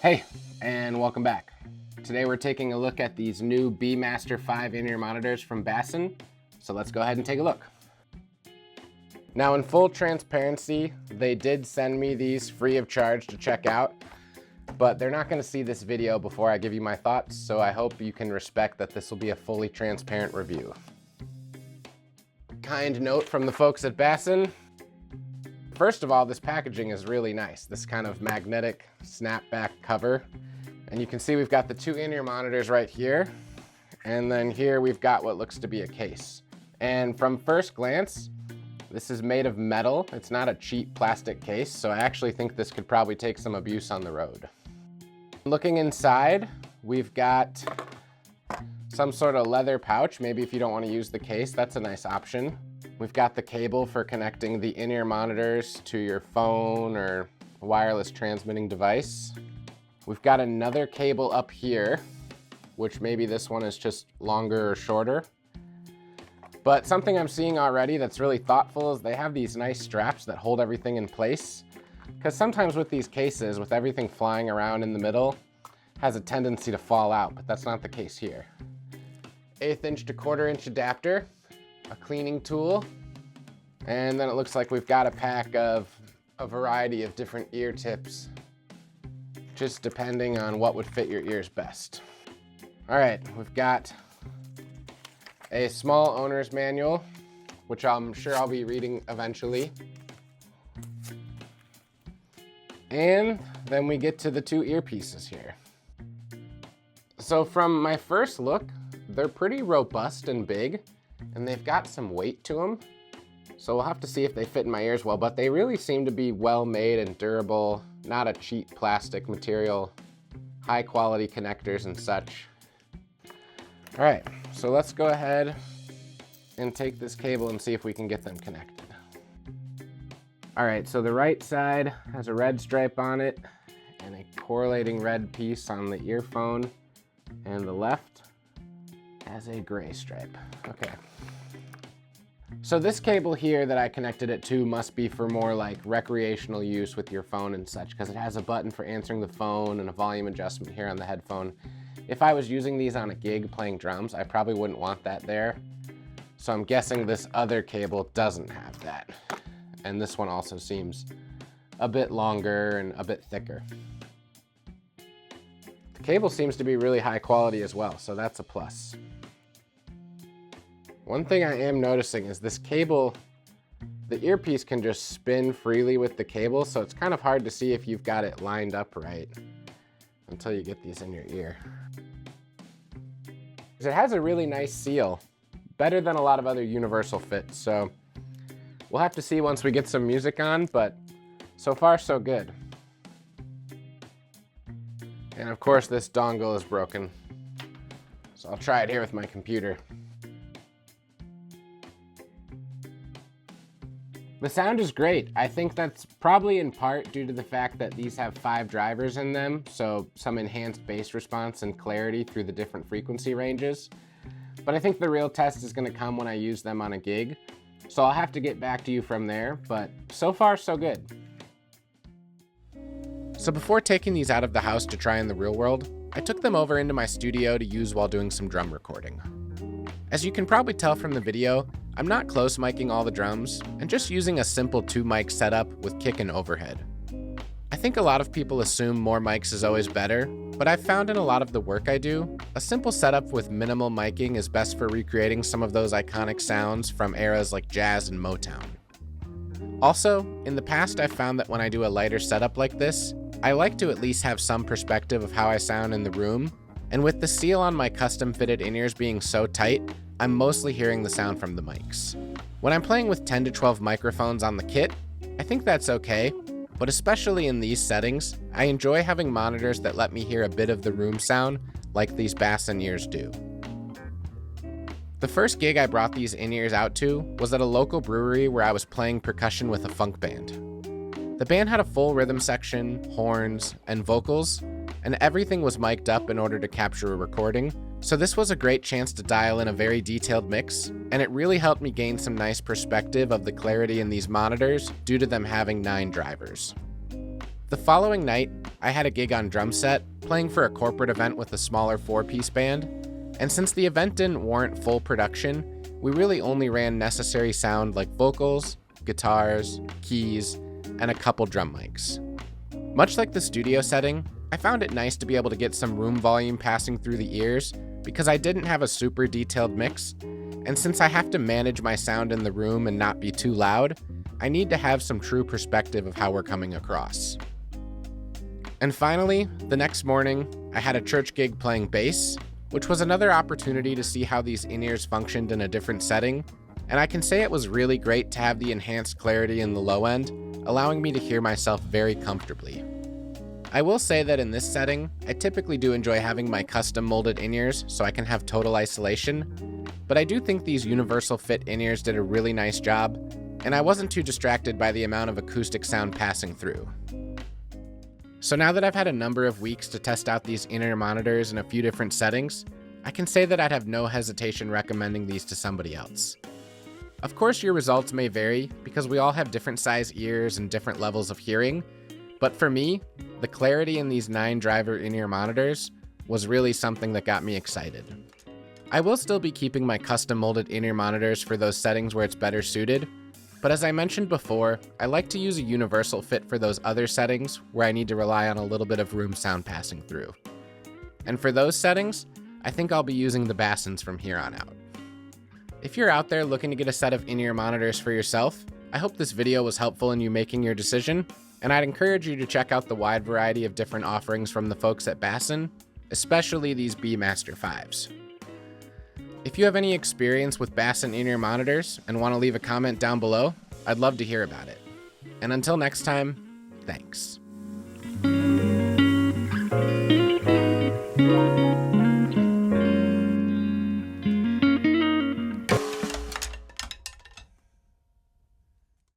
Hey, and welcome back. Today we're taking a look at these new Bmaster5 in-ear monitors from BASN, so let's go ahead and take a look. Now, in full transparency, they did send me these free of charge to check out, but they're not going to see this video before I give you my thoughts, so I hope you can respect that this will be a fully transparent review. Kind note from the folks at BASN. First of all, this packaging is really nice. This kind of magnetic snapback cover. And you can see we've got the two in-ear monitors right here. And then here we've got what looks to be a case. And from first glance, this is made of metal. It's not a cheap plastic case, so I actually think this could probably take some abuse on the road. Looking inside, we've got some sort of leather pouch. Maybe if you don't want to use the case, that's a nice option. We've got the cable for connecting the in-ear monitors to your phone or wireless transmitting device. We've got another cable up here, which maybe this one is just longer or shorter. But something I'm seeing already that's really thoughtful is they have these nice straps that hold everything in place. Because sometimes with these cases, with everything flying around in the middle, has a tendency to fall out, but that's not the case here. 1/8 inch to 1/4 inch adapter, a cleaning tool, and then it looks like we've got a pack of a variety of different ear tips, just depending on what would fit your ears best. All right, we've got a small owner's manual, which I'm sure I'll be reading eventually. And then we get to the two earpieces here. So from my first look, they're pretty robust and big, and they've got some weight to them. So we'll have to see if they fit in my ears well, but they really seem to be well made and durable, not a cheap plastic material, high quality connectors and such. All right, so let's go ahead and take this cable and see if we can get them connected. All right, so the right side has a red stripe on it and a correlating red piece on the earphone, and the left has a gray stripe. Okay. So this cable here that I connected it to must be for more like recreational use with your phone and such, because it has a button for answering the phone and a volume adjustment here on the headphone. If I was using these on a gig playing drums, I probably wouldn't want that there. So I'm guessing this other cable doesn't have that. And this one also seems a bit longer and a bit thicker. The cable seems to be really high quality as well, so that's a plus. One thing I am noticing is this cable, the earpiece can just spin freely with the cable, so it's kind of hard to see if you've got it lined up right until you get these in your ear. It has a really nice seal, better than a lot of other universal fits, so we'll have to see once we get some music on, but so far so good. And of course this dongle is broken, so I'll try it here with my computer. The sound is great. I think that's probably in part due to the fact that these have 5 drivers in them, so some enhanced bass response and clarity through the different frequency ranges. But I think the real test is going to come when I use them on a gig, so I'll have to get back to you from there, but so far so good. So before taking these out of the house to try in the real world, I took them over into my studio to use while doing some drum recording. As you can probably tell from the video, I'm not close micing all the drums and just using a simple 2-mic setup with kick and overhead. I think a lot of people assume more mics is always better, but I've found in a lot of the work I do, a simple setup with minimal miking is best for recreating some of those iconic sounds from eras like jazz and Motown. Also, in the past I've found that when I do a lighter setup like this, I like to at least have some perspective of how I sound in the room, and with the seal on my custom fitted in-ears being so tight, I'm mostly hearing the sound from the mics. When I'm playing with 10 to 12 microphones on the kit, I think that's okay, but especially in these settings, I enjoy having monitors that let me hear a bit of the room sound like these BASN ears do. The first gig I brought these in-ears out to was at a local brewery where I was playing percussion with a funk band. The band had a full rhythm section, horns, and vocals, and everything was mic'd up in order to capture a recording, so this was a great chance to dial in a very detailed mix, and it really helped me gain some nice perspective of the clarity in these monitors due to them having 9 drivers. The following night, I had a gig on drum set, playing for a corporate event with a smaller 4-piece band, and since the event didn't warrant full production, we really only ran necessary sound like vocals, guitars, keys, and a couple drum mics. Much like the studio setting, I found it nice to be able to get some room volume passing through the ears because I didn't have a super detailed mix, and since I have to manage my sound in the room and not be too loud, I need to have some true perspective of how we're coming across. And finally, the next morning, I had a church gig playing bass, which was another opportunity to see how these in-ears functioned in a different setting, and I can say it was really great to have the enhanced clarity in the low end, allowing me to hear myself very comfortably. I will say that in this setting, I typically do enjoy having my custom molded in-ears so I can have total isolation, but I do think these universal fit in-ears did a really nice job, and I wasn't too distracted by the amount of acoustic sound passing through. So now that I've had a number of weeks to test out these in-ear monitors in a few different settings, I can say that I'd have no hesitation recommending these to somebody else. Of course, your results may vary because we all have different size ears and different levels of hearing, but for me, the clarity in these 9-driver in-ear monitors was really something that got me excited. I will still be keeping my custom molded in-ear monitors for those settings where it's better suited, but as I mentioned before, I like to use a universal fit for those other settings where I need to rely on a little bit of room sound passing through. And for those settings, I think I'll be using the BASNs from here on out. If you're out there looking to get a set of in-ear monitors for yourself, I hope this video was helpful in you making your decision, and I'd encourage you to check out the wide variety of different offerings from the folks at BASN, especially these Bmaster5s. If you have any experience with BASN in-ear monitors and want to leave a comment down below, I'd love to hear about it. And until next time, thanks.